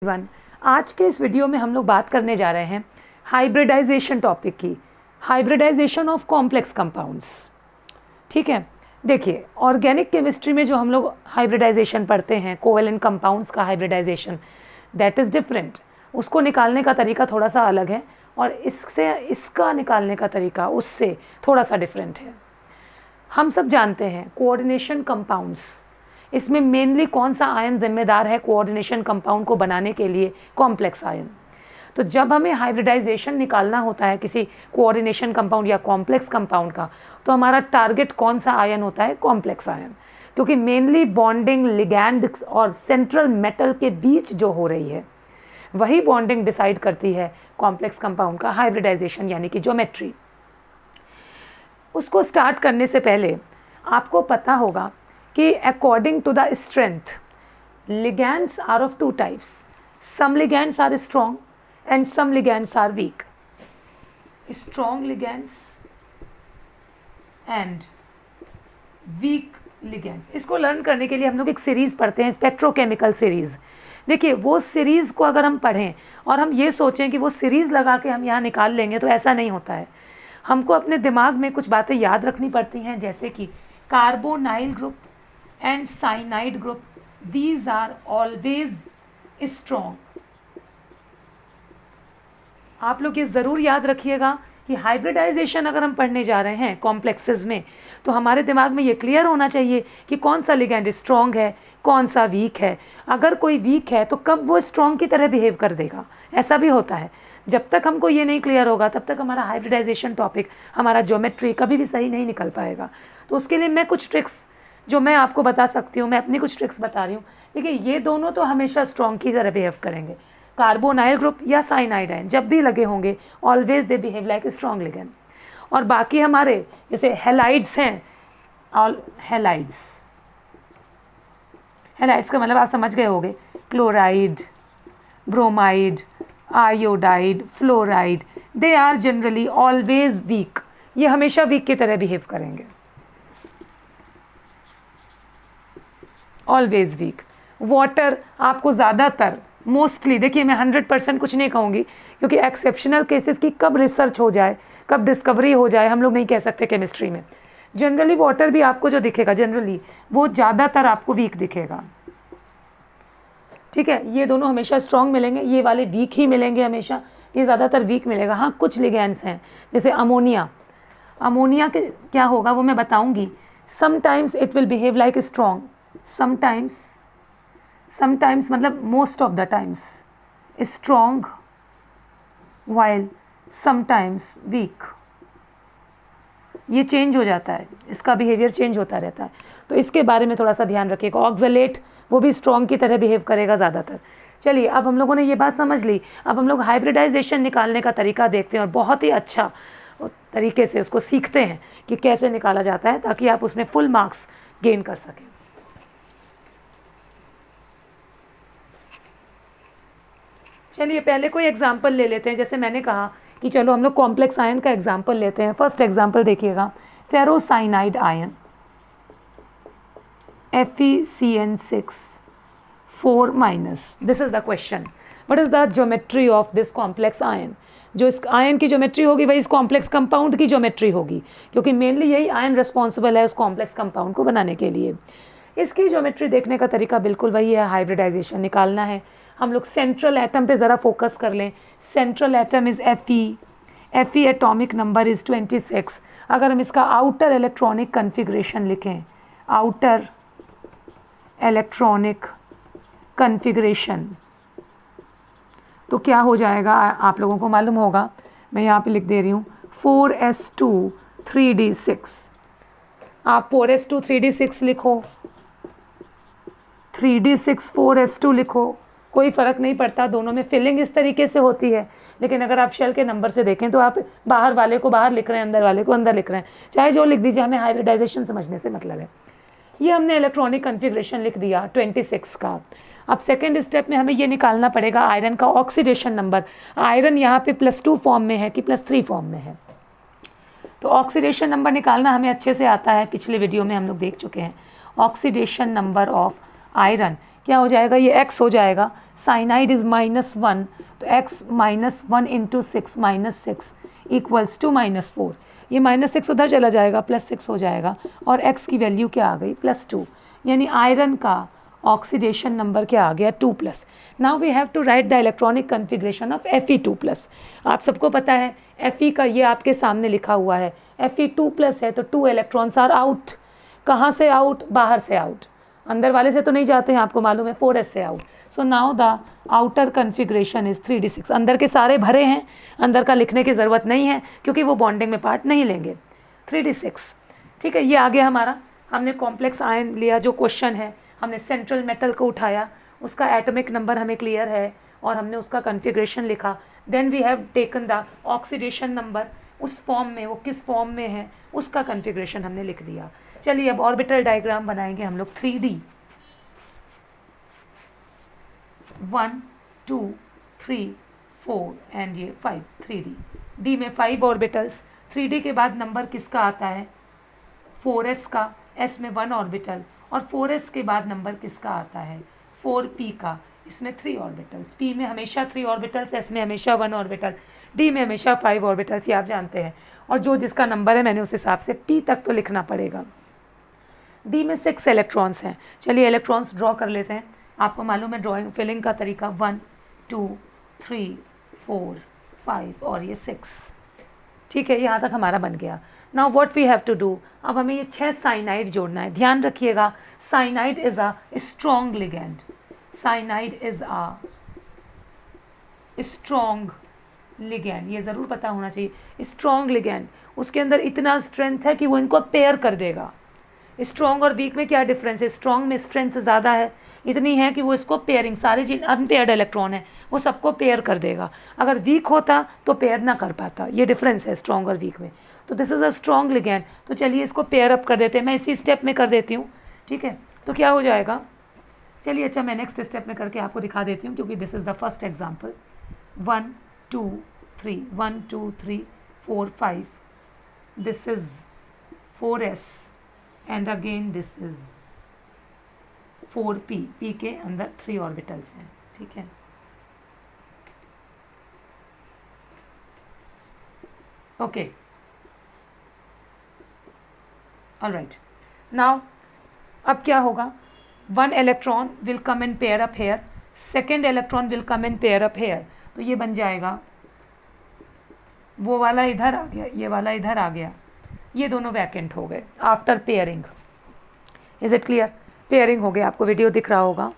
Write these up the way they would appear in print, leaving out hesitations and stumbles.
One आज के इस वीडियो में हम लोग बात करने जा रहे हैं हाइब्रिडाइजेशन टॉपिक की, हाइब्रिडाइजेशन ऑफ कॉम्प्लेक्स कंपाउंड्स। ठीक है, देखिए ऑर्गेनिक केमिस्ट्री में जो हम लोग हाइब्रिडाइजेशन पढ़ते हैं, कोवेलेंट कंपाउंड्स का हाइब्रिडाइजेशन, दैट इज़ डिफरेंट। उसको निकालने का तरीका थोड़ा सा अलग है और इसका निकालने का तरीका उससे थोड़ा सा डिफरेंट है। हम सब जानते हैं कोऑर्डिनेशन कंपाउंड्स, इसमें मेनली कौन सा आयन जिम्मेदार है कोऑर्डिनेशन कंपाउंड को बनाने के लिए? Complex ion. तो जब हमें हाइब्रिडाइजेशन निकालना होता है किसी कोऑर्डिनेशन कंपाउंड या कॉम्प्लेक्स कंपाउंड का, तो हमारा टारगेट कौन सा आयन होता है? कॉम्प्लेक्स आयन, क्योंकि मेनली बॉन्डिंग लिगैंड और सेंट्रल मेटल के बीच जो हो रही है वही बॉन्डिंग डिसाइड करती है कॉम्प्लेक्स कंपाउंड का हाइब्रिडाइजेशन यानी कि ज्योमेट्री। उसको स्टार्ट करने से पहले आपको पता होगा कि according to the strength ligands are of two types, some ligands are strong and some ligands are weak. Strong ligands and weak ligands, इसको लर्न करने के लिए हम लोग एक सीरीज़ पढ़ते हैं, स्पेक्ट्रोकेमिकल सीरीज़। देखिए वो सीरीज़ को अगर हम पढ़ें और हम ये सोचें कि वो सीरीज़ लगा के हम यहाँ निकाल लेंगे, तो ऐसा नहीं होता है। हमको अपने दिमाग में कुछ बातें याद रखनी पड़ती हैं, जैसे कि carbonyl group and cyanide group, these are always strong. आप लोग ये ज़रूर याद रखिएगा कि हाइब्रिडाइजेशन अगर हम पढ़ने जा रहे हैं कॉम्प्लेक्सेस में, तो हमारे दिमाग में ये क्लियर होना चाहिए कि कौन सा लिगैंड स्ट्रॉन्ग है, कौन सा वीक है। अगर कोई वीक है तो कब वो स्ट्रॉन्ग की तरह बिहेव कर देगा, ऐसा भी होता है। जब तक हमको ये नहीं क्लियर होगा तब तक हमारा हाइब्रिडाइजेशन टॉपिक, हमारा ज्योमेट्री कभी भी सही नहीं निकल पाएगा। तो उसके लिए मैं कुछ ट्रिक्स जो मैं आपको बता सकती हूँ, मैं अपनी कुछ ट्रिक्स बता रही हूँ। देखिए ये दोनों तो हमेशा स्ट्रॉन्ग की तरह बिहेव करेंगे, कार्बोनाइल ग्रुप या साइनाइड आयन जब भी लगे होंगे always they behave like strong ligand. और बाकी हमारे जैसे हेलाइड्स हैं, ऑल हेलाइड्स का मतलब आप समझ गए होंगे, chloride, bromide, iodide, fluoride, they are generally always weak. ये हमेशा वीक की तरह बिहेव करेंगे, ऑलवेज वीक। वाटर आपको ज़्यादातर मोस्टली, देखिए मैं 100% कुछ नहीं कहूँगी क्योंकि एक्सेप्शनल केसेस की कब रिसर्च हो जाए, कब डिस्कवरी हो जाए, हम लोग नहीं कह सकते केमिस्ट्री में। जनरली वाटर भी आपको जो दिखेगा जनरली वो ज़्यादातर आपको वीक दिखेगा। ठीक है, ये दोनों हमेशा स्ट्रॉन्ग मिलेंगे, ये वाले वीक ही मिलेंगे हमेशा, ये ज़्यादातर वीक मिलेगा। हाँ कुछ लिगैंड्स हैं जैसे अमोनिया, अमोनिया के क्या होगा वो मैं बताऊँगी। Sometimes it will behave like strong, sometimes मतलब most of the times strong while sometimes weak. ये चेंज हो जाता है, इसका बिहेवियर चेंज होता रहता है, तो इसके बारे में थोड़ा सा ध्यान रखिएगा। ऑक्सलेट वो भी स्ट्रॉन्ग की तरह बिहेव करेगा ज़्यादातर। चलिए अब हम लोगों ने ये बात समझ ली, अब हम लोग हाइब्रिडाइजेशन निकालने का तरीका देखते हैं और बहुत ही अच्छा तरीके से उसको सीखते हैं कि कैसे निकाला जाता है, ताकि आप उसमें फुल मार्क्स गेन कर सकें। चलिए पहले कोई एग्जाम्पल ले लेते हैं। जैसे मैंने कहा कि चलो हम लोग कॉम्प्लेक्स आयन का एग्जाम्पल लेते हैं। फर्स्ट एग्जाम्पल देखिएगा, ferrocyanide ion FeCN6 4-। This is the question, what is the geometry of this complex ion. जो इस आयन की ज्योमेट्री होगी वही इस कॉम्प्लेक्स कंपाउंड की ज्योमेट्री होगी, क्योंकि मेनली यही आयन रिस्पॉन्सिबल है उस कॉम्प्लेक्स कंपाउंड को बनाने के लिए। इसकी ज्योमेट्री देखने का तरीका बिल्कुल वही है, हाइब्रिडाइजेशन निकालना है। हम लोग सेंट्रल एटम पे ज़रा फोकस कर लें। Central atom is Fe atomic number is 26। अगर हम इसका आउटर इलेक्ट्रॉनिक कन्फिग्रेशन लिखें, आउटर इलेक्ट्रॉनिक कन्फिग्रेशन, तो क्या हो जाएगा आप लोगों को मालूम होगा। मैं यहाँ पे लिख दे रही हूँ 4s2 3d6। आप 4s2 3d6 लिखो, 3d6 4s2 लिखो, कोई फ़र्क नहीं पड़ता, दोनों में फिलिंग इस तरीके से होती है। लेकिन अगर आप शेल के नंबर से देखें तो आप बाहर वाले को बाहर लिख रहे हैं, अंदर वाले को अंदर लिख रहे हैं, चाहे जो लिख दीजिए, हमें हाइब्रिडाइजेशन समझने से मतलब है। ये हमने इलेक्ट्रॉनिक कन्फिग्रेशन लिख दिया 26 का। अब सेकेंड स्टेप में हमें ये निकालना पड़ेगा आयरन का ऑक्सीडेशन नंबर। आयरन यहाँ पे +2 फॉर्म में है कि +3 फॉर्म में है, तो ऑक्सीडेशन नंबर निकालना हमें अच्छे से आता है, पिछले वीडियो में हम लोग देख चुके हैं। ऑक्सीडेशन नंबर ऑफ आयरन क्या हो जाएगा, ये x हो जाएगा, साइनाइड इज़ -1, तो x -1 इंटू 6 -6 इक्वल्स टू -4, ये -6 उधर चला जाएगा, +6 हो जाएगा, और x की वैल्यू क्या आ गई, +2, यानी आयरन का ऑक्सीडेशन नंबर क्या आ गया, 2+। Now we have to write the electronic configuration of Fe2+। आप सबको पता है Fe का ये आपके सामने लिखा हुआ है, Fe2+ है तो 2 इलेक्ट्रॉन्स आर आउट। कहाँ से आउट, बाहर से आउट, अंदर वाले से तो नहीं जाते हैं, आपको मालूम है, 4s से out. So now the outer configuration is 3d6। अंदर के सारे भरे हैं, अंदर का लिखने की ज़रूरत नहीं है क्योंकि वो बॉन्डिंग में पार्ट नहीं लेंगे। 3d6, ठीक है। ये आ गया हमारा, हमने कॉम्प्लेक्स आयन लिया, जो क्वेश्चन है, हमने सेंट्रल मेटल को उठाया, उसका एटॉमिक नंबर हमें क्लियर है और हमने उसका कन्फिग्रेशन लिखा। Then we have taken the oxidation number, उस फॉर्म में, वो किस फॉर्म में है उसका कन्फिग्रेशन हमने लिख दिया। चलिए अब ऑर्बिटल डायग्राम बनाएंगे हम लोग 3D, 1 2 3 4 एंड ये 5, 3D। D में 5 ऑर्बिटल्स, 3D के बाद नंबर किसका आता है, 4s का, s में 1 ऑर्बिटल, और 4s के बाद नंबर किसका आता है, 4p का, इसमें 3 ऑर्बिटल्स। p में हमेशा 3 ऑर्बिटल्स, s में हमेशा 1 ऑर्बिटल, d में हमेशा 5 ऑर्बिटल्स, ये आप जानते हैं। और जो जिसका नंबर है मैंने उस हिसाब से p तक तो लिखना पड़ेगा। d में 6 इलेक्ट्रॉन्स हैं। चलिए इलेक्ट्रॉन्स ड्रॉ कर लेते हैं, आपको मालूम है ड्राइंग फिलिंग का तरीका, 1 2 3 4 5 और ये 6, ठीक है। यहाँ तक हमारा बन गया। Now what we have to do, अब हमें ये 6 साइनाइड जोड़ना है। ध्यान रखिएगा, cyanide is a strong ligand, cyanide is a strong ligand, ये ज़रूर पता होना चाहिए। स्ट्रॉन्ग लिगेंड, उसके अंदर इतना स्ट्रेंथ है कि वो इनको पेयर कर देगा। स्ट्रॉन्ग और वीक में क्या डिफरेंस है, स्ट्रॉन्ग में स्ट्रेंथ ज़्यादा है, इतनी है कि वो इसको पेयरिंग, सारे जिन अनपेयर्ड इलेक्ट्रॉन है वो सबको पेयर कर देगा। अगर वीक होता तो पेयर ना कर पाता, ये डिफरेंस है स्ट्रॉन्ग और वीक में। तो this is a strong ligand, तो चलिए इसको पेयर अप कर देते हैं, मैं इसी स्टेप में कर देती हूँ, ठीक है। तो क्या हो जाएगा, चलिए अच्छा मैं नेक्स्ट स्टेप में करके आपको दिखा देती हूँ क्योंकि this is the first example. 1 2 3 1 2 3 4 5, this is 4s and again this is 4p, p के अंदर 3 ऑर्बिटल्स हैं, ठीक है। Okay, alright. नाउ अब क्या होगा, 1 electron will come in pair up here, second electron will come in pair up here, तो ये बन जाएगा, वो वाला इधर आ गया, ये वाला इधर आ गया, ये दोनों वैकेंट हो गए after pairing. Is it clear, pairing हो गया, आपको वीडियो दिख रहा होगा,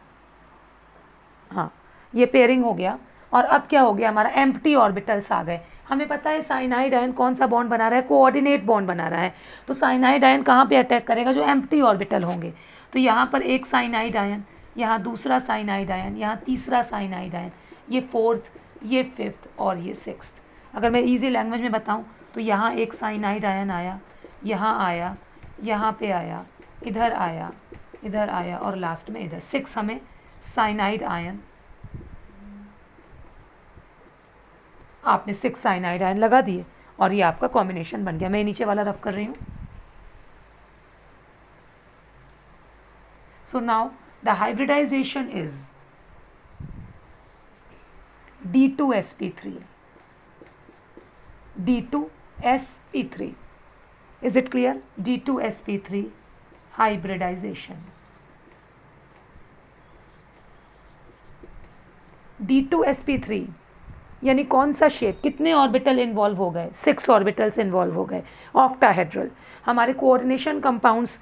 हाँ ये पेयरिंग हो गया। और अब क्या हो गया, हमारा एम्प्टी ऑर्बिटल्स आ गए। हमें पता है साइनाइड आयन कौन सा बॉन्ड बना रहा है, कोऑर्डिनेट बॉन्ड बना रहा है, तो साइनाइड आयन कहाँ पे अटैक करेगा, जो एम्प्टी ऑर्बिटल होंगे। तो यहाँ पर एक साइनाइड आयन, यहाँ दूसरा साइनाइड आयन, यहाँ तीसरा साइनाइड आयन, ये 4th, ये 5th और ये 6th। अगर मैं ईजी लैंग्वेज में बताऊँ तो यहाँ एक साइनाइड आयन आया, यहाँ आया, यहाँ पे आया, इधर आया, इधर आया और लास्ट में इधर, 6 हमें साइनाइड आयन, आपने 6 साइनाइड आयन लगा दिए और ये आपका कॉम्बिनेशन बन गया। मैं नीचे वाला रफ कर रही हूँ। So now the hybridization is D2sp3, D2sp3, is it clear, D2sp3 hybridization। D2sp3 यानी कौन सा शेप, कितने ऑर्बिटल इन्वॉल्व हो गए, 6 ऑर्बिटल्स इन्वॉल्व हो गए, ऑक्टाहेड्रल। हमारे कोऑर्डिनेशन कंपाउंड्स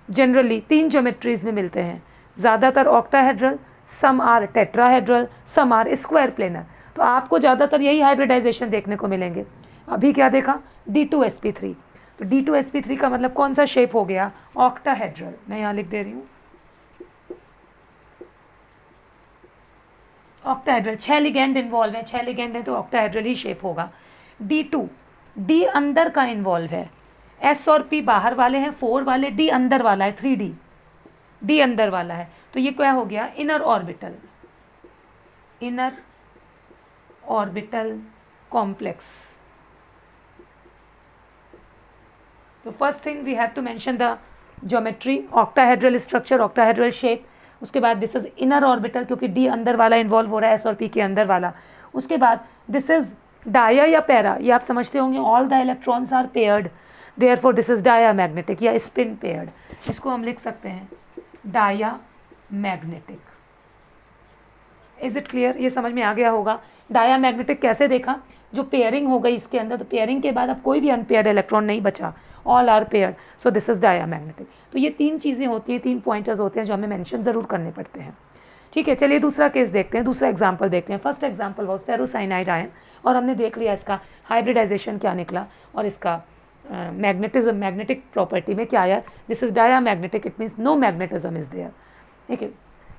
जनरली 3 ज्योमेट्रीज में मिलते हैं, ज़्यादातर octahedral, some are tetrahedral, some are square planar. तो आपको ज़्यादातर यही हाइब्रिडाइजेशन देखने को मिलेंगे। अभी क्या देखा, D2sp3, तो D2sp3 का मतलब कौन सा शेप हो गया, ऑक्टाहेड्रल। मैं यहाँ लिख दे रही हूँ ऑक्टाहेड्रल, 6 लिगेंड इन्वॉल्व है, 6 लिगेंड है तो ऑक्टाहेड्रल ही शेप होगा। D2, D अंदर का इन्वॉल्व है, S और P बाहर वाले हैं, 4 वाले, D अंदर वाला है, 3D, D अंदर वाला है, तो ये क्या हो गया, inner orbital, inner orbital complex. तो first thing we have to mention the geometry, octahedral structure, octahedral shape, उसके बाद दिस इज इनर ऑर्बिटल क्योंकि डी अंदर वाला इन्वॉल्व हो रहा है, एस और पी के अंदर वाला। उसके बाद दिस इज डाया या पैरा, ये आप समझते होंगे, all the electrons are paired, therefore this is diamagnetic या स्पिन पेयर्ड। इसको हम लिख सकते हैं diamagnetic. Is it clear? ये समझ में आ गया होगा। डाया मैग्नेटिक कैसे देखा, जो पेयरिंग हो गई इसके अंदर, तो पेयरिंग के बाद अब कोई भी अनपेयर्ड इलेक्ट्रॉन नहीं बचा, all are paired, so this is diamagnetic. तो ये 3 चीज़ें होती हैं, 3 पॉइंटर्स होते हैं जो हमें मेंशन ज़रूर करने पड़ते हैं। ठीक है, चलिए दूसरा केस देखते हैं, दूसरा एग्जाम्पल देखते हैं। First example was ferrocyanide ion, और हमने देख लिया इसका हाइब्रिडाइजेशन क्या निकला और इसका मैग्नेटिज्म, मैग्नेटिक प्रॉपर्टी में क्या आया, this is diamagnetic, it means no magnetism is there. ठीक है,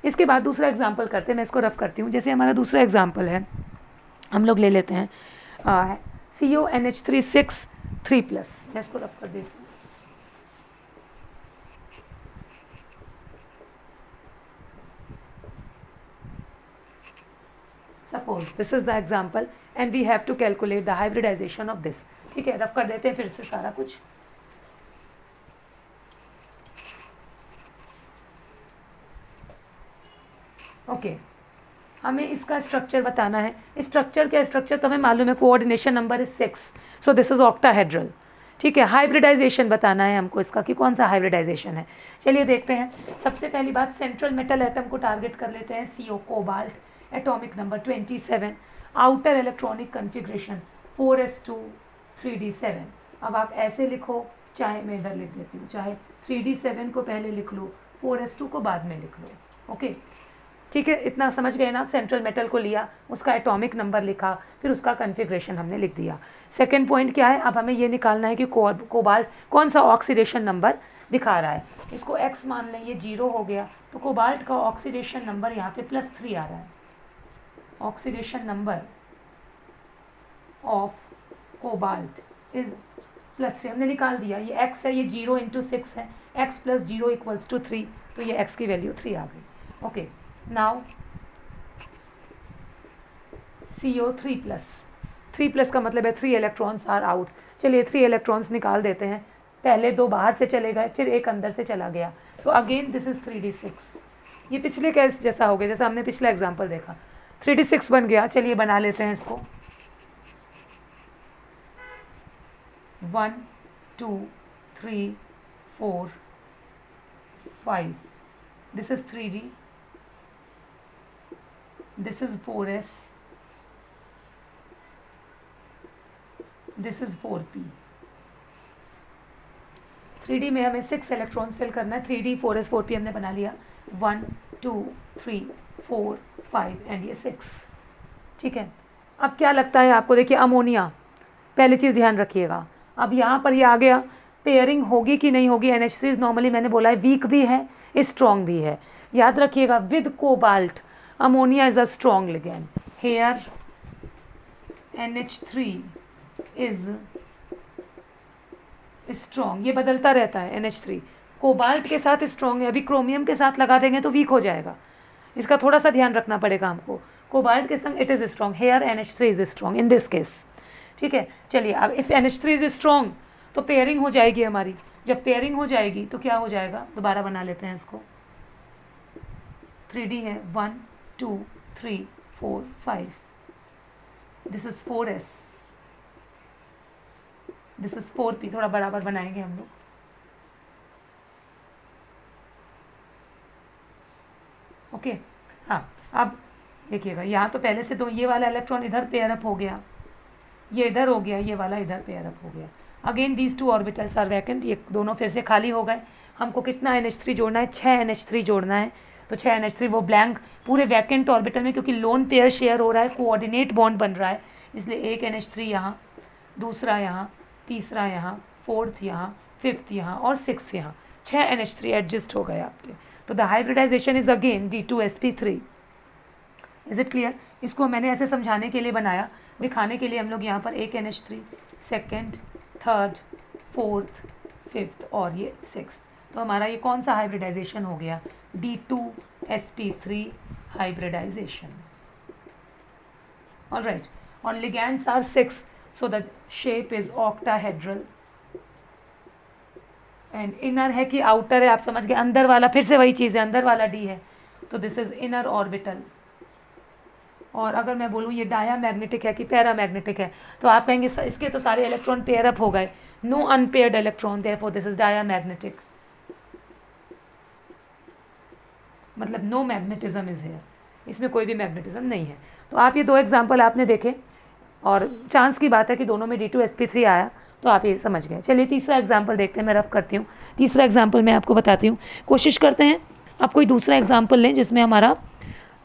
इसके बाद दूसरा एग्जाम्पल करते हैं, मैं इसको रफ करती हूँ। जैसे हमारा दूसरा एग्जाम्पल है, हम लोग ले लेते हैं CONH3 3+, मैं इसको रफ कर देती हूँ। Suppose this is the example and we have to calculate the hybridization of this। ठीक है, रफ कर देते हैं फिर से सारा कुछ। ओके, हमें इसका स्ट्रक्चर बताना है। स्ट्रक्चर क्या, स्ट्रक्चर तो हमें मालूम है, coordination number is 6, so this is octahedral. ठीक है, हाइब्रिडाइजेशन बताना है हमको इसका कि कौन सा हाइब्रिडाइजेशन है। चलिए देखते हैं। सबसे पहली बात, सेंट्रल मेटल एटम को टारगेट कर लेते हैं, CO cobalt, atomic number 27, outer electronic configuration 4s2 3d7। अब आप ऐसे लिखो, चाहे मैं इधर लिख देती हूँ, चाहे 3d7 को पहले लिख लो, 4s2 को बाद में लिख लो। ओके, ठीक है, इतना समझ गए ना आप। सेंट्रल मेटल को लिया, उसका एटॉमिक नंबर लिखा, फिर उसका कन्फिग्रेशन हमने लिख दिया। सेकेंड पॉइंट क्या है, अब हमें ये निकालना है कि कोबाल्ट कौन सा ऑक्सीडेशन नंबर दिखा रहा है। इसको x मान लें, ये 0 हो गया, तो कोबाल्ट का ऑक्सीडेशन नंबर यहाँ पे +3 आ रहा है। Oxidation number of cobalt is +3, हमने निकाल दिया। ये x है, ये 0 × 6 है, x + 0 = 3, तो ये x की वैल्यू 3 आ गई। ओके, नाउ CO3+, 3+ का मतलब है 3 इलेक्ट्रॉन्स आर आउट। चलिए 3 इलेक्ट्रॉन्स निकाल देते हैं, पहले 2 बाहर से चले गए, फिर एक अंदर से चला गया, so again this is 3d6। ये पिछले केस जैसा हो गया, जैसा हमने पिछला एग्जाम्पल देखा, 3d6 बन गया। चलिए बना लेते हैं इसको, 1 2 3 4 5, this is 3d, this is 4s, this is 4p। 3d में हमें 6 इलेक्ट्रॉन्स फिल करना है। 3d 4s 4p हमने बना लिया, 1 2 3 4 5 एंड ये 6। ठीक है, अब क्या लगता है आपको, देखिए अमोनिया, पहली चीज़ ध्यान रखिएगा। अब यहाँ पर ये आ गया, पेयरिंग होगी कि नहीं होगी। NH3 नॉर्मली मैंने बोला है वीक भी है, स्ट्रॉन्ग भी है, याद रखिएगा। With cobalt ammonia is a strong ligand. Here NH3 is strong, ये बदलता रहता है। NH3 कोबाल्ट के साथ स्ट्रॉन्ग है, अभी क्रोमियम के साथ लगा देंगे तो वीक हो जाएगा, इसका थोड़ा सा ध्यान रखना पड़ेगा हमको। कोबाल्ट के संग it is strong, here NH3 is strong in this case. ठीक है, चलिए अब इफ़ NH3 इज स्ट्रॉन्ग तो पेयरिंग हो जाएगी हमारी। जब पेयरिंग हो जाएगी तो क्या हो जाएगा, दोबारा बना लेते हैं इसको। 3d है, 1 2 3 4 5, this is 4s, this is 4p, थोड़ा बराबर बनाएंगे हम लोग। ओके, हाँ, अब देखिएगा यहाँ तो पहले से तो ये वाला इलेक्ट्रॉन इधर पेयर अप हो गया, ये इधर हो गया, ये वाला इधर पेयर अप हो गया। Again these 2 orbitals are vacant, ये दोनों फिर से खाली हो गए। हमको कितना NH3 जोड़ना है, 6 NH3 जोड़ना है। तो 6 NH3 वो ब्लैंक पूरे वैकेंट ऑर्बिटल में, क्योंकि लोन पेयर शेयर हो रहा है, कोऑर्डिनेट बॉन्ड बन रहा है, इसलिए एक NH3 यहाँ, दूसरा यहाँ, तीसरा यहाँ, 4th यहाँ, 5th यहाँ और 6th यहाँ, 6 NH3 एडजस्ट हो गए आपके। तो the hybridization is again D2sp3। Is it clear? इसको मैंने ऐसे समझाने के लिए बनाया, दिखाने के लिए हम लोग यहाँ पर एक NH3, 2nd, 3rd, 4th, 5th और ये 6th। तो हमारा ये कौन सा हाइब्रिडाइजेशन हो गया, D2sp3 हाइब्रिडाइजेशन। ऑलराइट, और ligands are 6, so the shape is octahedral. And inner है कि आउटर है, आप समझ गए। अंदर वाला फिर से वही चीज़ है, अंदर वाला D है, तो दिस इज़ इनर ऑर्बिटल। और अगर मैं बोलूँ ये डायामैग्नेटिक है कि पैरामैग्नेटिक है, तो आप कहेंगे इसके तो सारे इलेक्ट्रॉन पेयर अप हो गए, no unpaired electron, therefore this is diamagnetic, मतलब नो मैग्नेटिज्म इज हियर, इसमें कोई भी मैग्नेटिज्म नहीं है। तो आप ये दो एग्जाम्पल आपने देखे और चांस की बात है कि दोनों में D2sp3 आया, तो आप ये समझ गए। चलिए तीसरा एग्जाम्पल देखते हैं, मैं रफ करती हूँ। तीसरा एग्जाम्पल मैं आपको बताती हूँ, कोशिश करते हैं आप कोई दूसरा एग्जाम्पल लें जिसमें हमारा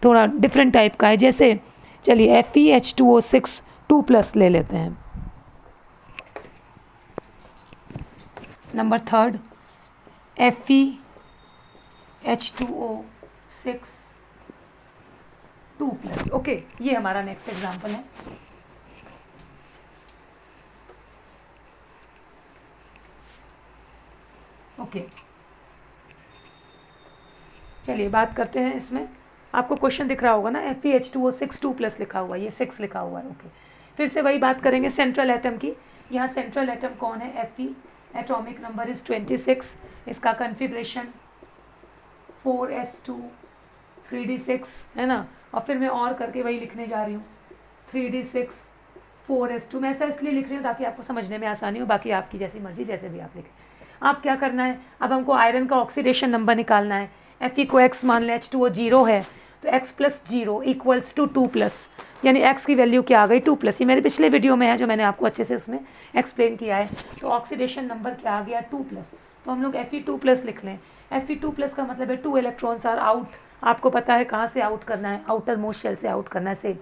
थोड़ा डिफरेंट टाइप का है। जैसे चलिए FeH2O6 2+ ले लेते हैं। Number third FeH2O6 2+। ओके, ये हमारा नेक्स्ट एग्जाम्पल है। ओके, चलिए बात करते हैं इसमें। आपको क्वेश्चन दिख रहा होगा ना, FeH2O6 2+ लिखा हुआ है, ये 6 लिखा हुआ है। ओके, फिर से वही बात करेंगे सेंट्रल एटम की। यहाँ सेंट्रल एटम कौन है? Fe, एटॉमिक नंबर इज 26, इसका कन्फिग्रेशन 4s2 3d6 है ना। और फिर मैं और करके वही लिखने जा रही हूँ 3d6 4s2। मैं ऐसा इसलिए लिख रही हूँ ताकि आपको समझने में आसानी हो, बाकी आपकी जैसी मर्जी जैसे भी आप लिखें। आप क्या करना है, अब हमको आयरन का ऑक्सीडेशन नंबर निकालना है। Fe को x मान लें, H2O 0 है, तो x + 0 = 2+, यानी x की वैल्यू क्या आ गई? 2+। ये मेरे पिछले वीडियो में है जो मैंने आपको अच्छे से उसमें एक्सप्लेन किया है। तो ऑक्सीडेशन नंबर क्या आ गया? 2+। तो हम लोग Fe2+ लिख लें। Fe2+ का मतलब है 2 इलेक्ट्रॉन्स आर आउट। आपको पता है कहाँ से आउट करना है? आउटर मोस्ट शेल से आउट करना है। से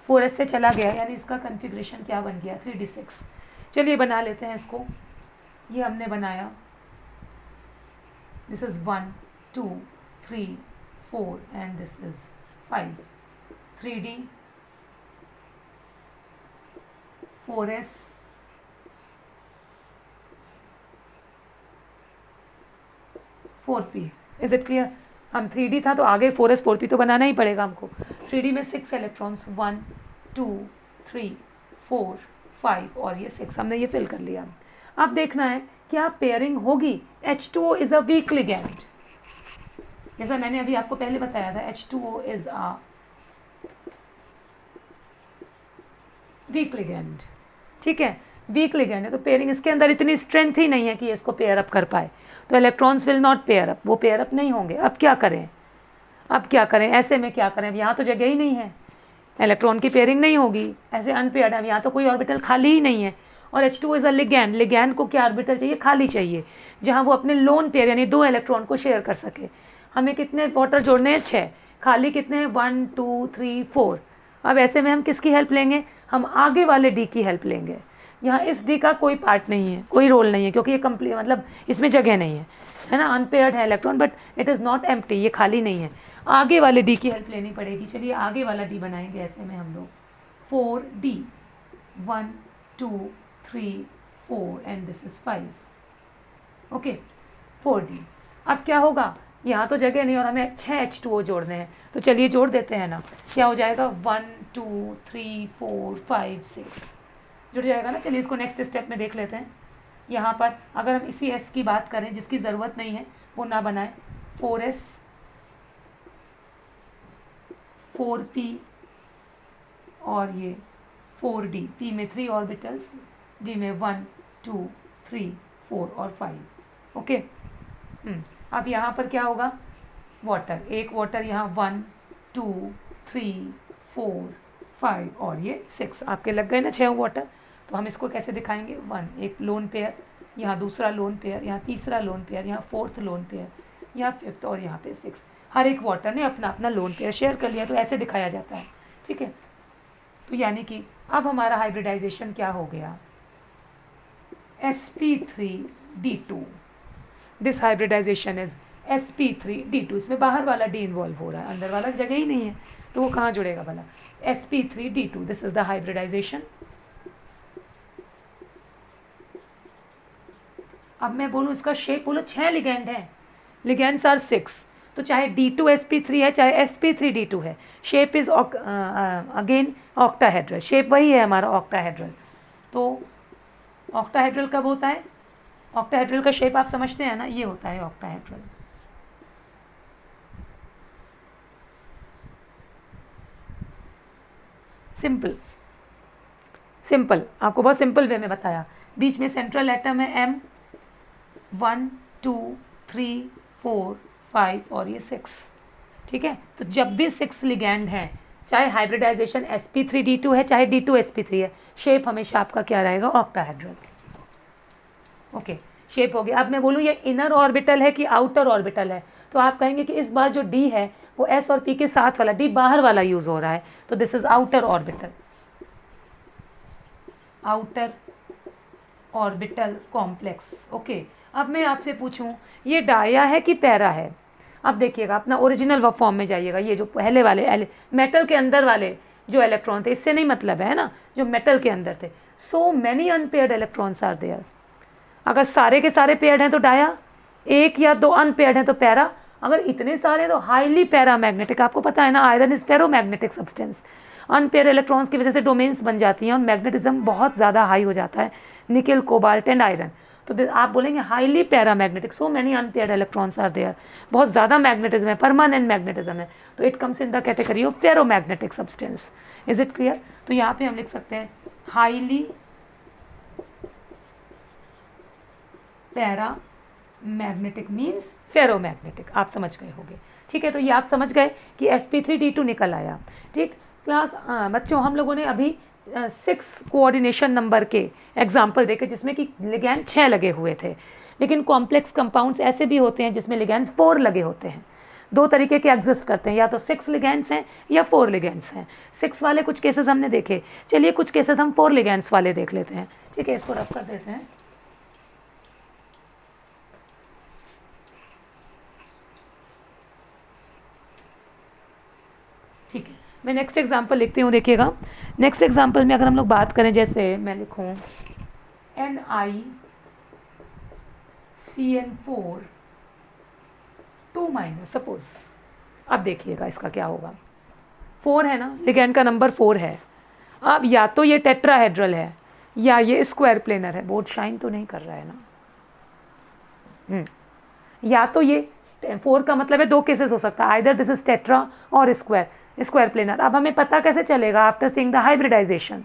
4s से चला गया, यानी इसका कन्फिग्रेशन क्या बन गया? 3d6। चलिए बना लेते हैं इसको। ये हमने बनाया, this is 1 2 3 4 and this is 5, 3d 4s 4p। Is it clear? हम 3d था तो आगे 4s 4p तो बनाना ही पड़ेगा हमको। 3d में 6 इलेक्ट्रॉन्स, 1 2 3 4 5 और ये 6, हमने ये फिल कर लिया। अब देखना है क्या पेयरिंग होगी। H2O is a week ligand, जैसा मैंने अभी आपको पहले बताया था। H2O is a week ligand, ठीक है, वीक लिगेंड है, तो पेयरिंग इसके अंदर इतनी स्ट्रेंथ ही नहीं है कि इसको पेयर अप कर पाए, तो electrons will not pair up, वो पेयर अप नहीं होंगे। अब क्या करें? अब क्या करें? ऐसे में क्या करें? अब यहाँ तो जगह ही नहीं है, इलेक्ट्रॉन की पेयरिंग नहीं होगी, ऐसे अनपेयर्ड है, यहाँ तो कोई ऑर्बिटल खाली ही नहीं है। और H2O is a ligand, ligand को क्या ऑर्बिटल चाहिए? खाली चाहिए, जहाँ वो अपने लोन पेयर यानी 2 इलेक्ट्रॉन को शेयर कर सके। हमें कितने वाटर जोड़ने हैं? 6। खाली कितने हैं? 1 2 3 4। अब ऐसे में हम किसकी हेल्प लेंगे? हम आगे वाले D की हेल्प लेंगे। यहाँ इस D का कोई पार्ट नहीं है, कोई रोल नहीं है, क्योंकि ये कंप्लीट मतलब इसमें जगह नहीं है ना, अनपेयर्ड है electron, but it is not empty, ये खाली नहीं है। आगे वाले D की हेल्प लेनी पड़ेगी। चलिए आगे वाला D बनाएंगे ऐसे में हम लोग 4D 1 2 3 4 and this is 5। Okay, 4D। अब क्या होगा? यहाँ तो जगह नहीं और हमें 6 H2O जोड़ने हैं, तो चलिए जोड़ देते हैं ना। क्या हो जाएगा? 1 2 3 4 5 6 जुड़ जाएगा ना। चलिए इसको नेक्स्ट स्टेप में देख लेते हैं। यहाँ पर अगर हम इसी S की बात करें जिसकी ज़रूरत नहीं है वो ना बनाए, 4s 4p और ये 4d, p में 3 ऑर्बिटल्स, d में 1 2 3 4 और 5। ओके, अब यहाँ पर क्या होगा? वाटर, एक वाटर यहाँ 1 2 3 4 5 और ये 6, आपके लग गए ना 6 वाटर। तो हम इसको कैसे दिखाएंगे? 1 एक लोन पेयर, यहाँ दूसरा लोन पेयर, यहाँ तीसरा लोन पेयर, यहाँ 4th लोन पेयर, यहाँ 5th और यहाँ पे 6। हर एक वाटर ने अपना अपना लोन पेयर शेयर कर लिया, तो ऐसे दिखाया जाता है, ठीक है। तो यानी कि अब हमारा हाइब्रिडाइजेशन क्या हो गया? sp3d2। This hybridization is sp3d2। इसमें बाहर वाला D इन्वॉल्व हो रहा है, अंदर वाला जगह ही नहीं है, तो वो कहाँ जुड़ेगा भला? sp3d2, this is the hybridisation. अब मैं बोलूँ इसका शेप, बोलो 6 लिगेंड है, लिगेंड्स आर 6, तो चाहे D2sp3 है चाहे sp3d2 है, shape is again octahedral, shape वही है हमारा ऑक्टाहेड्रल। तो ऑक्टाहेड्रल कब होता है? ऑक्टाहेड्रल का शेप आप समझते हैं ना, ये होता है ऑक्टाहेड्रल। सिंपल सिंपल, आपको बहुत सिंपल वे में बताया। बीच में सेंट्रल एटम है M, 1 2 3 4 5 और ये 6, ठीक है। तो जब भी 6 लिगैंड हैं, चाहे हाइब्रिडाइजेशन sp3d2 है चाहे d2sp3 है, शेप हमेशा आपका क्या रहेगा, ऑक्टाहेड्रल। ओके, शेप हो गया। अब मैं बोलूँ ये इनर ऑर्बिटल है कि आउटर ऑर्बिटल है, तो आप कहेंगे कि इस बार जो d है वो s और p के साथ वाला, d बाहर वाला यूज़ हो रहा है, तो this is outer orbital, outer orbital complex. Okay, अब मैं आपसे पूछूं ये डाया है कि पैरा है। अब देखिएगा, अपना ओरिजिनल फॉर्म में जाइएगा। ये जो पहले वाले मेटल के अंदर वाले जो इलेक्ट्रॉन थे, इससे नहीं मतलब है ना, जो मेटल के अंदर थे, so many unpaired electrons are there. अगर सारे के सारे पेयर्ड हैं तो डाया, एक या दो अनपेयर्ड हैं तो पैरा, अगर इतने सारे तो हाईली पैरामैग्नेटिक। आपको पता है ना, iron is ferromagnetic substance. Unpair electrons की वजह से डोमेन्स बन जाती हैं और मैग्नेटिज्म बहुत ज़्यादा हाई हो जाता है, निकल, कोबाल्ट एंड आयरन। तो आप बोलेंगे highly paramagnetic, so many unpaired electrons are there, बहुत ज़्यादा मैग्नेटिज्म है, परमानेंट मैग्नेटिज्म है, तो it comes in the category of ferromagnetic substance. Is it clear? तो यहाँ पे हम लिख सकते हैं हाईली पैरामैग्नेटिक मीन्स फेरोमैग्नेटिक। आप समझ गए होंगे, ठीक है। तो ये आप समझ गए कि sp3d2 निकल आया, ठीक। क्लास बच्चों, हम लोगों ने अभी 6 कोऑर्डिनेशन नंबर के एग्जाम्पल देखे जिसमें कि लिगैंड 6 लगे हुए थे, लेकिन कॉम्प्लेक्स कंपाउंड्स ऐसे भी होते हैं जिसमें लिगैंड्स 4 लगे होते हैं। दो तरीके के एग्जिस्ट करते हैं, या तो 6 लिगैंड्स हैं या 4 लिगैंड्स हैं। 6 वाले कुछ केसेस हमने देखे, चलिए कुछ केसेस हम 4 लिगैंड्स वाले देख लेते हैं, ठीक है। इसको रफ कर देते हैं। ठीक है, मैं नेक्स्ट एग्जांपल लिखती हूँ, देखिएगा। नेक्स्ट एग्जांपल में अगर हम लोग बात करें, जैसे मैं लिखूँ NiCN4 2- सपोज। अब देखिएगा इसका क्या होगा, 4 है ना, लिगैंड का नंबर 4 है। अब या तो ये टेट्राहेड्रल है या ये स्क्वायर प्लेनर है। बोर्ड शाइन तो नहीं कर रहा है ना? या तो ये 4 का मतलब है 2 केसेस हो सकता है, आइदर दिस इज टेट्रा और स्क्वायर प्लेनर। अब हमें पता कैसे चलेगा? आफ्टर सीइंग द हाइब्रिडाइजेशन,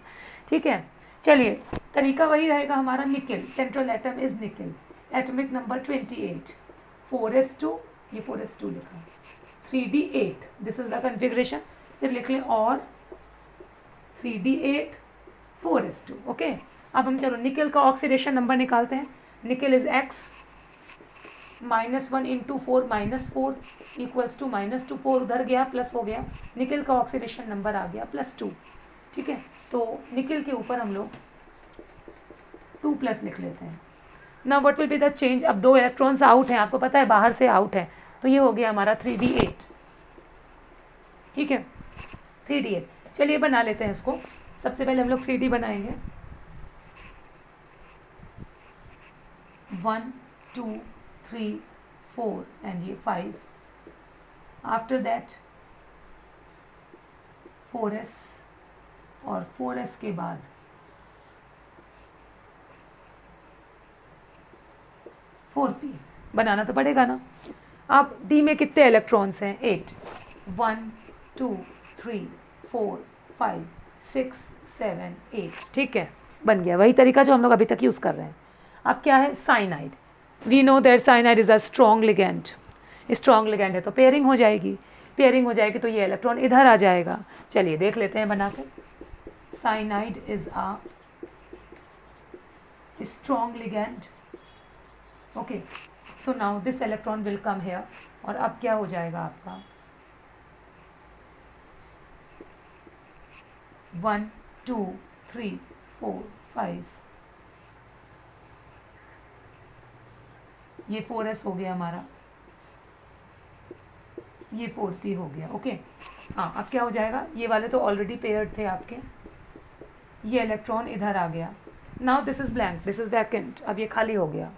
ठीक है। चलिए, तरीका वही रहेगा हमारा। निकल, सेंट्रल एटम इज निकल, एटॉमिक नंबर 28, 4s2, ये 4s2 लिखा, 3d8, this is the configuration. फिर लिख लें और 3d8 4s2। ओके, अब हम चलो निकल का ऑक्सीडेशन नंबर निकालते हैं। निकल इज x, -1 × 4 -4 इक्वल्स टू -2, 4 उधर गया, प्लस हो गया, निकल का ऑक्सीडेशन नंबर आ गया +2, ठीक है। तो निकल के ऊपर हम लोग 2+ लिख लेते हैं। Now what will be the change? अब 2 इलेक्ट्रॉन्स आउट हैं, आपको पता है बाहर से आउट है, तो ये हो गया हमारा 3d8, ठीक है, 3d8। चलिए बना लेते हैं इसको। सबसे पहले हम लोग 3d बनाएंगे, 1 2 3 4 एंड ये 5। आफ्टर दैट 4s और 4s के बाद p बनाना तो पड़ेगा ना। अब d में कितने इलेक्ट्रॉन्स हैं? 8, 1 2 3 4 5 6 7 8, ठीक है, बन गया। वही तरीका जो हम लोग अभी तक यूज़ कर रहे हैं। अब क्या है? Cyanide. We know that cyanide is a strong ligand. Strong ligand है तो पेयरिंग हो जाएगी, पेयरिंग हो जाएगी तो ये इलेक्ट्रॉन इधर आ जाएगा। चलिए देख लेते हैं बनाकर। Cyanide is a strong ligand, okay. So now this electron will come here, और अब क्या हो जाएगा आपका 1 2 3 4 5, ये 4s हो गया हमारा, ये 4p हो गया, ओके। हाँ, अब क्या हो जाएगा? ये वाले तो ऑलरेडी पेयर्ड थे आपके, ये इलेक्ट्रॉन इधर आ गया। Now this is blank, this is vacant, अब ये खाली हो गया,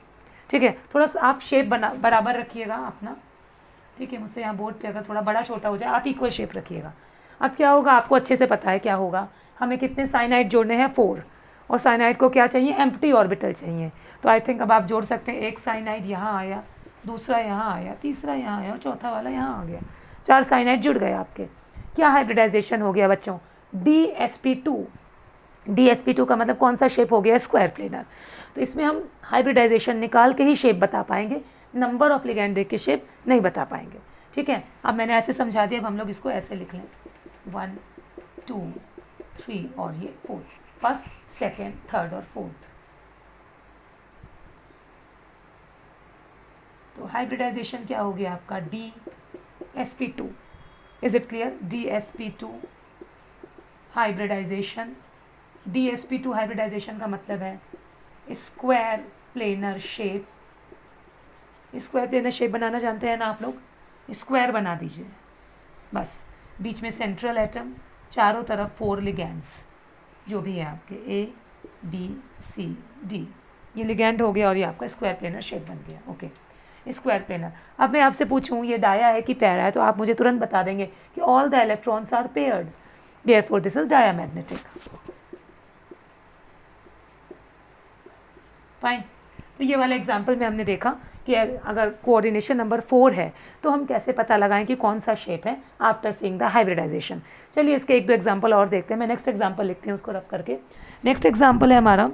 ठीक है। थोड़ा सा आप शेप बराबर रखिएगा अपना, ठीक है। मुझसे यहाँ बोर्ड पे अगर थोड़ा बड़ा छोटा हो जाए, आप इक्वल शेप रखिएगा। अब क्या होगा? आपको अच्छे से पता है क्या होगा। हमें कितने साइनाइड जोड़ने हैं? 4, और साइनाइड को क्या चाहिए? एम्प्टी ऑर्बिटल चाहिए। तो आई थिंक अब आप जोड़ सकते हैं। एक साइनाइड यहाँ आया, दूसरा यहाँ आया, तीसरा यहाँ आया और चौथा वाला यहाँ आ गया। 4 साइनाइड जुड़ गए आपके। क्या हाइब्रिडाइजेशन हो गया बच्चों? DsP2, DsP2 का मतलब कौन सा शेप हो गया? Square planar. तो इसमें हम हाइब्रिडाइजेशन निकाल के ही शेप बता पाएंगे, नंबर ऑफ लिगैंड देख के शेप नहीं बता पाएंगे। ठीक है, अब मैंने ऐसे समझा दिया, अब हम लोग इसको ऐसे लिख लें 1 2 3 और ये 4, फर्स्ट, सेकेंड, थर्ड और फोर्थ। तो हाइब्रिडाइजेशन क्या हो गया आपका? DsP2। Is it clear? DsP2 hybridization. DsP2 hybridization का मतलब है square planar shape. Square planar shape बनाना जानते हैं ना आप लोग? स्क्वायर बना दीजिए बस, बीच में सेंट्रल एटम, चारों तरफ 4 लिगैंड्स जो भी है आपके ABCD, ये लिगैंड हो गया और ये आपका स्क्वायर प्लेनर शेप बन गया। Okay, square planar. अब मैं आपसे पूछूं ये डाया है कि पैरा है, तो आप मुझे तुरंत बता देंगे कि all the electrons are paired, therefore this is diamagnetic. Fine. तो ये वाला एग्जाम्पल में हमने देखा कि अगर कोऑर्डिनेशन नंबर 4 है तो हम कैसे पता लगाएं कि कौन सा शेप है आफ्टर सीइंग द हाइब्रिडाइजेशन। चलिए इसके एक दो एग्जाम्पल और देखते हैं। मैं नेक्स्ट एग्जाम्पल लिखती हूँ उसको रफ करके। नेक्स्ट एग्जाम्पल है हमारा,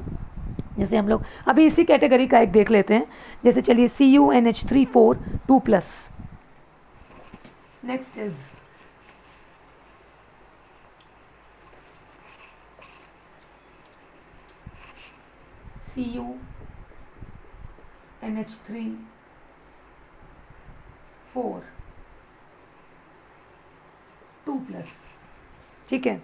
जैसे हम लोग अभी इसी कैटेगरी का एक देख लेते हैं। जैसे चलिए CuNH3 4 2+। Next is CuNH3 4 2+। ठीक है,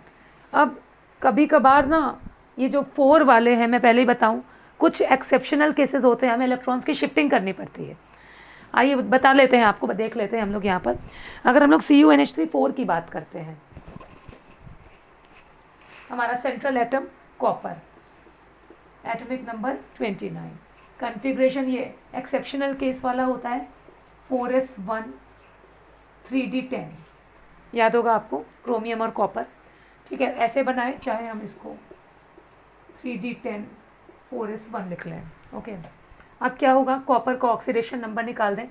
अब कभी कभार ना ये जो 4 वाले हैं, मैं पहले ही बताऊं, कुछ एक्सेप्शनल केसेस होते हैं, हमें इलेक्ट्रॉन्स की शिफ्टिंग करनी पड़ती है। आइए बता लेते हैं, आपको देख लेते हैं हम लोग यहाँ पर। अगर हम लोग CuNH3 4 की बात करते हैं, हमारा central atom copper, atomic number 29, configuration ये एक्सेप्शनल केस वाला होता है 4s1 3d10, याद होगा आपको, क्रोमियम और कॉपर। ठीक है, ऐसे बनाए, चाहे हम इसको 3d10 4s1 लिख लें। ओके, अब क्या होगा? कॉपर का ऑक्सीडेशन नंबर निकाल दें,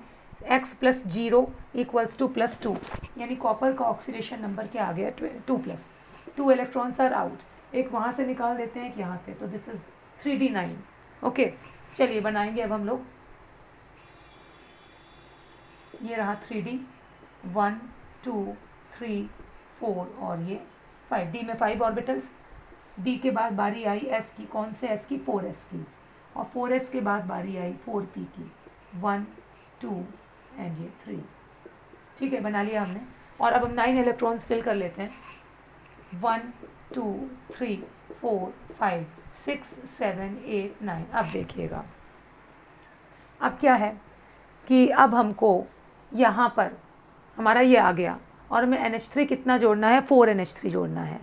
x + 0 = 2 + 2, यानी कॉपर का ऑक्सीडेशन नंबर क्या आ गया? 2+। 2 इलेक्ट्रॉन्स आर आउट, एक वहाँ से निकाल देते हैं, एक यहाँ से, तो दिस इज 3d9। ओके, चलिए बनाएंगे अब हम लोग। ये रहा 3d, 1 2 3 4 और ये 5, d में 5 ऑर्बिटल्स। d के बाद बारी आई s की, कौन से s की? 4s की, और 4s के बाद बारी आई 4p की, 1 2 एंड ये 3। ठीक है, बना लिया हमने। और अब हम 9 इलेक्ट्रॉन्स फिल कर लेते हैं, 1 2 3 4 5 6 7 8 9। अब देखिएगा, अब क्या है कि अब हमको यहाँ पर हमारा ये आ गया, और हमें NH3 कितना जोड़ना है? 4 NH3 जोड़ना है।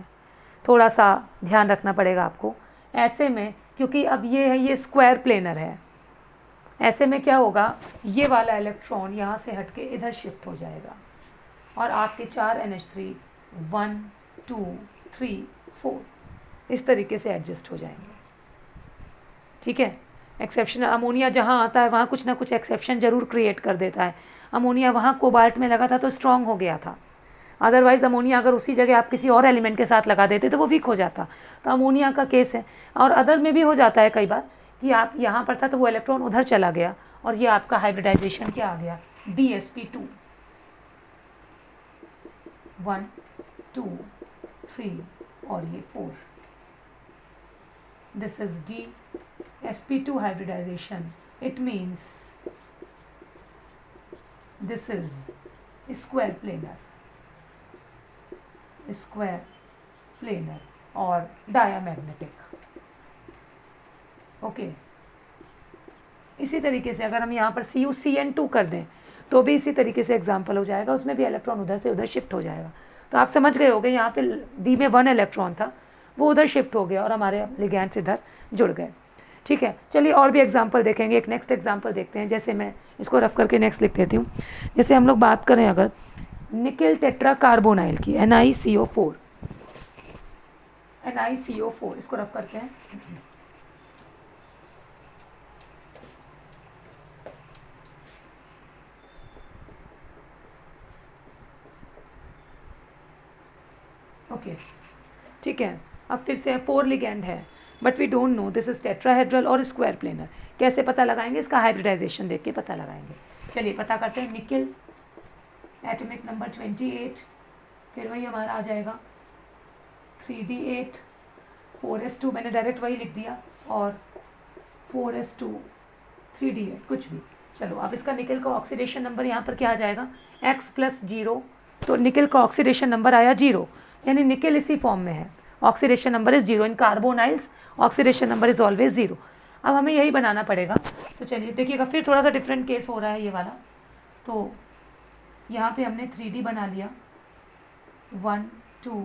थोड़ा सा ध्यान रखना पड़ेगा आपको ऐसे में, क्योंकि अब ये है, ये स्क्वायर प्लेनर है। ऐसे में क्या होगा? ये वाला इलेक्ट्रॉन यहाँ से हट के इधर शिफ्ट हो जाएगा, और आपके 4 NH3 1 2 3 4 इस तरीके से एडजस्ट हो जाएंगे। ठीक है, एक्सेप्शन, अमोनिया जहाँ आता है वहाँ कुछ ना कुछ एक्सेप्शन ज़रूर क्रिएट कर देता है। अमोनिया वहाँ कोबाल्ट में लगा था तो स्ट्रांग हो गया था, अदरवाइज़ अमोनिया अगर उसी जगह आप किसी और एलिमेंट के साथ लगा देते तो वो वीक हो जाता। तो अमोनिया का केस है, और अदर में भी हो जाता है कई बार कि आप यहाँ पर था तो वो इलेक्ट्रॉन उधर चला गया, और ये आपका हाइब्रिडाइजेशन क्या आ गया? DsP2 1 2 3 और ये 4। This is DsP2 hybridization. It means this is square planar और diamagnetic. ओके, इसी तरीके से अगर हम यहाँ पर CuCN2 कर दें तो भी इसी तरीके से एग्जाम्पल हो जाएगा, उसमें भी इलेक्ट्रॉन उधर से उधर शिफ्ट हो जाएगा। तो आप समझ गए होंगे, यहाँ पे D में 1 इलेक्ट्रॉन था, वो उधर शिफ्ट हो गया और हमारे लिगैंड्स इधर जुड़ गए। ठीक है, चलिए और भी एग्जाम्पल देखेंगे। एक नेक्स्ट एग्जाम्पल देखते हैं, जैसे मैं इसको रफ करके नेक्स्ट लिख देती हूँ। जैसे हम लोग बात करें अगर निकेल टेट्रा कार्बोनाइल की, NiCO4, इसको रफ करते हैं। ओके, ठीक है, अब फिर से 4 लिगेंड है, but we don't know this is tetrahedral और स्क्वायर प्लेनर। कैसे पता लगाएंगे? इसका हाइब्रिडाइजेशन देख के पता लगाएंगे। चलिए पता करते हैं। निकिल एटॉमिक नंबर 28, फिर वही हमारा आ जाएगा 3d8 4s2, मैंने डायरेक्ट वही लिख दिया, और 4s2 3d8 कुछ भी। चलो अब इसका निकिल का ऑक्सीडेशन नंबर यहाँ पर क्या आ जाएगा? x+0, तो निकिल का ऑक्सीडेशन नंबर आया 0, यानी निकिल इसी फॉर्म में है। Oxidation number is 0 in carbonyls, oxidation number is always 0। अब हमें यही बनाना पड़ेगा। तो चलिए देखिएगा, फिर थोड़ा सा डिफरेंट केस हो रहा है ये वाला। तो यहाँ पे हमने 3D बना लिया, 1 2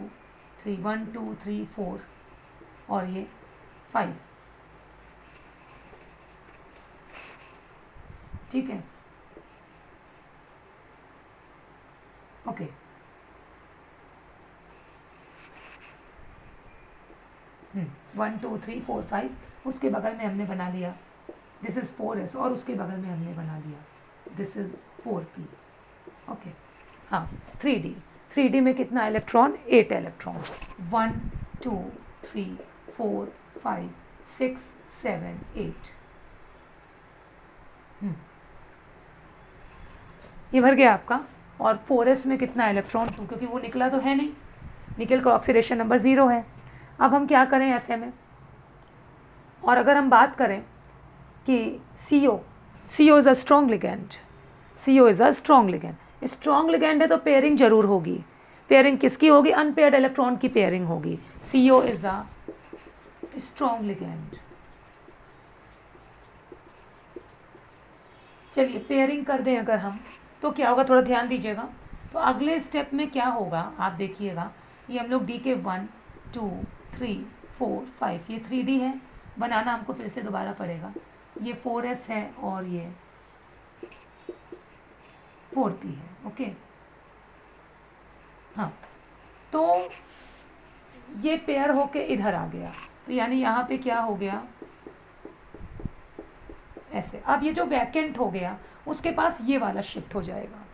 3 1 2 3 4 और ये 5, ठीक है, ओके। 1 2 3 4 5, उसके बगल में हमने बना लिया दिस इज़ 4s, और उसके बगल में हमने बना लिया दिस इज़ 4p, ओके। हाँ 3D में कितना इलेक्ट्रॉन? 8 इलेक्ट्रॉन। 1 2 3 4 5 6 7 8, ये भर गया आपका। और 4s में कितना इलेक्ट्रॉन? 2, क्योंकि वो निकला तो है नहीं, निकल का ऑक्सीडेशन नंबर 0 है। अब हम क्या करें ऐसे में? और अगर हम बात करें कि CO is a strong ligand, CO is a strong ligand, strong ligand है तो पेयरिंग जरूर होगी। पेयरिंग किसकी होगी? अनपेयर्ड इलेक्ट्रॉन की पेयरिंग होगी। CO is a strong ligand. चलिए पेयरिंग कर दें अगर हम, तो क्या होगा? थोड़ा ध्यान दीजिएगा। तो अगले स्टेप में क्या होगा आप देखिएगा, ये हम लोग D के 1 2 3 4 5, ये 3D है, बनाना हमको फिर से दोबारा पड़ेगा। ये 4s है और ये 4p है, ओके। हाँ, तो ये पेयर होके इधर आ गया, तो यानी यहाँ पे क्या हो गया? ऐसे। अब ये जो वैकेंट हो गया उसके पास ये वाला शिफ्ट हो जाएगा,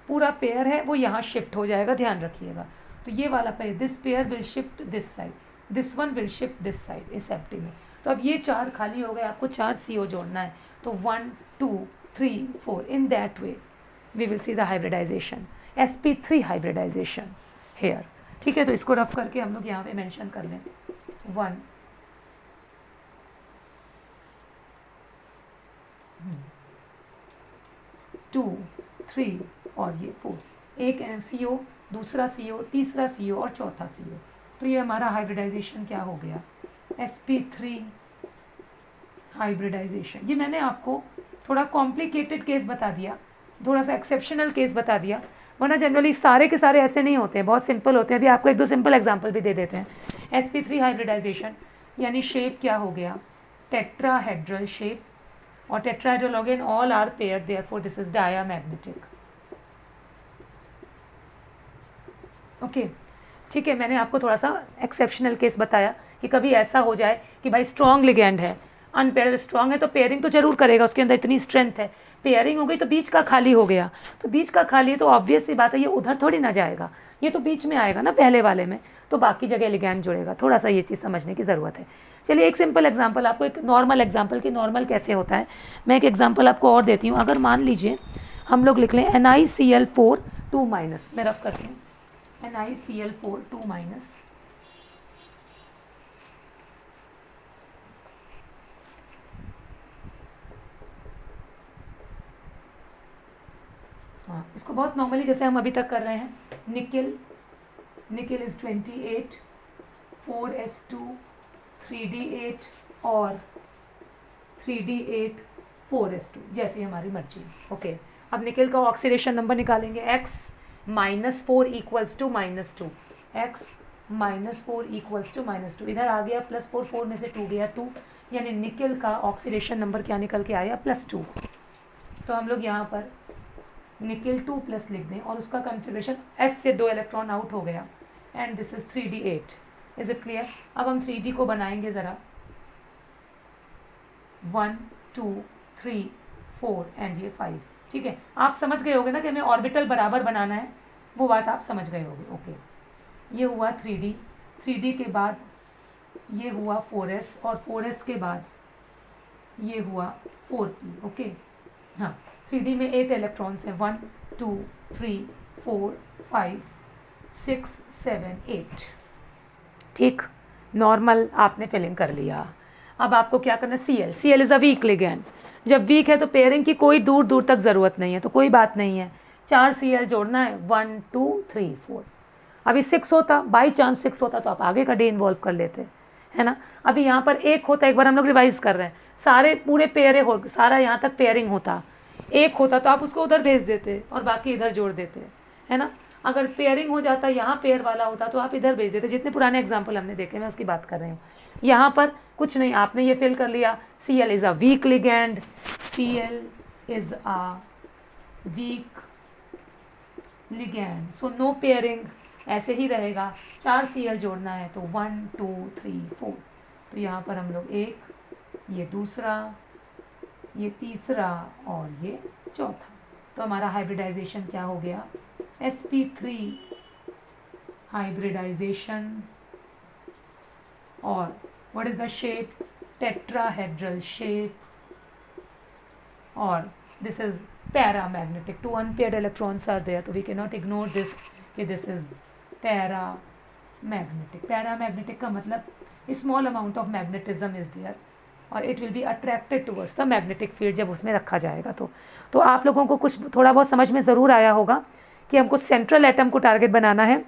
पूरा पेयर है वो यहाँ शिफ्ट हो जाएगा, ध्यान रखिएगा। तो ये वाला pair, this pair will shift this side, this one will shift this side इस एम्प्टी में। तो अब ये 4 खाली हो गए, आपको 4 CO जोड़ना है। तो 1 2 3 4, in that way we will see the hybridization, sp3 hybridization here, ठीक है। तो इसको रफ करके हम लोग यहाँ पे मेंशन कर लें, 1 2 3 और ये 4, एक CO, दूसरा CO, तीसरा CO और चौथा CO। तो ये हमारा हाइब्रिडाइजेशन क्या हो गया? sp3 hybridisation. ये मैंने आपको थोड़ा कॉम्प्लिकेटेड केस बता दिया, थोड़ा सा एक्सेप्शनल केस बता दिया, वरना जनरली सारे के सारे ऐसे नहीं होते हैं, बहुत सिंपल होते हैं। अभी आपको 1 2 सिंपल एग्जांपल भी दे देते हैं। sp3 हाइब्रिडाइजेशन यानी शेप क्या हो गया? टेट्राहेड्रल शेप, और tetrahedral again all are paired, therefore this is diamagnetic, okay, ठीक है। मैंने आपको थोड़ा सा एक्सेप्शनल केस बताया कि कभी ऐसा हो जाए कि भाई स्ट्रॉन्ग लिगेंड है, अनपेयर्ड स्ट्रॉन्ग है, तो पेयरिंग तो जरूर करेगा, उसके अंदर इतनी स्ट्रेंथ है। पेयरिंग हो गई तो बीच का खाली हो गया, तो बीच का खाली है तो ऑब्वियस सी बात है ये उधर थोड़ी ना जाएगा, ये तो बीच में आएगा ना पहले वाले में, तो बाकी जगह लिगेंड जुड़ेगा। थोड़ा सा ये चीज़ समझने की ज़रूरत है। चलिए एक सिंपल एग्जांपल, आपको एक नॉर्मल एग्जांपल कि नॉर्मल कैसे होता है, मैं एक एग्जांपल आपको और देती हूँ। अगर मान लीजिए हम लोग लिख लें NiCl4 2-, मैं रफ करती हूँ, NiCl4 2-, हाँ इसको बहुत नॉर्मली जैसे हम अभी तक कर रहे हैं। निकिल इज़ 28, 4s2 3d8 और 3d8 4s2, जैसी हमारी मर्जी, ओके। अब निकिल का ऑक्सीडेशन नंबर निकालेंगे, x -4 = -2, x -4 = -2, इधर आ गया +4, 4 में से 2 गया 2, यानी निकिल का ऑक्सीडेशन नंबर क्या निकल के आया? +2। तो हम लोग यहाँ पर निकिल 2+ लिख दें और उसका कन्फिग्रेशन s से 2 इलेक्ट्रॉन आउट हो गया, and this is 3d8। Is it clear? अब हम 3d को बनाएंगे ज़रा, 1 2 3 4 एंड ये 5, ठीक है। आप समझ गए होगे ना कि हमें ऑर्बिटल बराबर बनाना है, वो बात आप समझ गए होगे, ओके। ये हुआ 3d के बाद ये हुआ 4s और 4s के बाद ये हुआ 4p। ओके, हाँ 3D में 8 इलेक्ट्रॉन्स हैं, 1 2 3 4 5 6 7 8। ठीक, नॉर्मल आपने फिलिंग कर लिया। अब आपको क्या करना है, Cl is a weak ligand. जब वीक है तो पेयरिंग की कोई दूर दूर तक ज़रूरत नहीं है, तो कोई बात नहीं है, 4 Cl जोड़ना है, 1 2 3 4। अभी 6 होता, बाई चांस 6 होता तो आप आगे का डे इन्वॉल्व कर लेते, है ना। अभी यहाँ पर 1 होता, एक बार हम लोग रिवाइज कर रहे हैं, सारे पूरे पेयरे हो, सारा यहाँ तक पेयरिंग होता, 1 होता तो आप उसको उधर भेज देते और बाकी इधर जोड़ देते, है ना। अगर पेयरिंग हो जाता, यहाँ पेयर वाला होता तो आप इधर भेज देते। जितने पुराने एग्जाम्पल हमने देखे मैं उसकी बात कर रही हूँ। यहाँ पर कुछ नहीं, आपने ये फिल कर लिया, Cl is a weak ligand, Cl is a weak ligand, so no pairing, ऐसे ही रहेगा। 4 Cl जोड़ना है तो 1 2 3 4, तो यहाँ पर हम लोग 1, ये दूसरा, ये तीसरा और ये चौथा। तो हमारा हाइब्रिडाइजेशन क्या हो गया, sp3 हाइब्रिडाइजेशन। और what is the shape, tetrahedral shape. और this is paramagnetic, 2 unpaired electrons are there, so we cannot ignore this कि this is पैरामैग्नेटिक। पैरामैग्नेटिक का मतलब small amount of magnetism is there और it will be attracted towards the magnetic field जब उसमें रखा जाएगा। तो आप लोगों को कुछ थोड़ा बहुत समझ में ज़रूर आया होगा कि हमको सेंट्रल एटम को टारगेट बनाना है,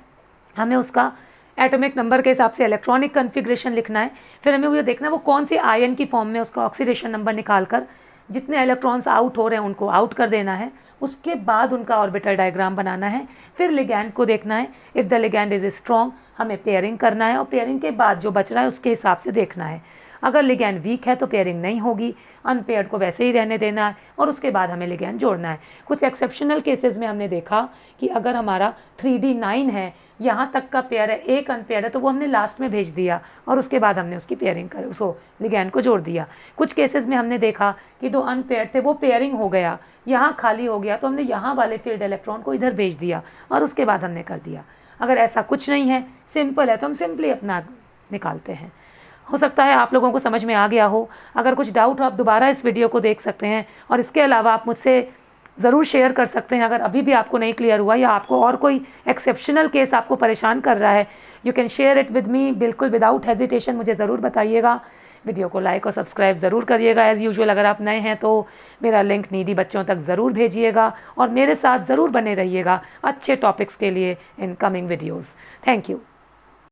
हमें उसका एटॉमिक नंबर के हिसाब से इलेक्ट्रॉनिक कन्फिग्रेशन लिखना है, फिर हमें वो देखना है वो कौन सी आयन की फॉर्म में, उसका ऑक्सीडेशन नंबर निकाल कर जितने इलेक्ट्रॉन्स आउट हो रहे हैं उनको आउट कर देना है। उसके बाद उनका ऑर्बिटल डायग्राम बनाना है, फिर लिगैंड को देखना है, if the ligand is strong हमें पेयरिंग करना है और पेयरिंग के बाद जो बच रहा है उसके हिसाब से देखना है। अगर लिगैंड वीक है तो पेयरिंग नहीं होगी, अनपेयर्ड को वैसे ही रहने देना है और उसके बाद हमें लिगैंड जोड़ना है। कुछ एक्सेप्शनल केसेस में हमने देखा कि अगर हमारा 3D9 है, यहाँ तक का पेयर है, एक अनपेयर है, तो वो हमने लास्ट में भेज दिया और उसके बाद हमने उसकी पेयरिंग कर उसको लिगैंड को जोड़ दिया। कुछ केसेस में हमने देखा कि 2 अनपेयर थे, वो पेयरिंग हो गया, यहाँ खाली हो गया, तो हमने यहाँ वाले फील्ड इलेक्ट्रॉन को इधर भेज दिया और उसके बाद हमने कर दिया। अगर ऐसा कुछ नहीं है, सिंपल है, तो हम सिंपली अपना निकालते हैं। हो सकता है आप लोगों को समझ में आ गया हो। अगर कुछ डाउट हो आप दोबारा इस वीडियो को देख सकते हैं और इसके अलावा आप मुझसे ज़रूर शेयर कर सकते हैं अगर अभी भी आपको नहीं क्लियर हुआ या आपको और कोई एक्सेप्शनल केस आपको परेशान कर रहा है। You can share it with me, बिल्कुल विदाउट हेजिटेशन मुझे ज़रूर बताइएगा। वीडियो को लाइक और सब्सक्राइब ज़रूर करिएगा एज़ यूजुअल। अगर आप नए हैं तो मेरा लिंक नीडी बच्चों तक ज़रूर भेजिएगा और मेरे साथ ज़रूर बने रहिएगा अच्छे टॉपिक्स के लिए in coming videos. Thank you.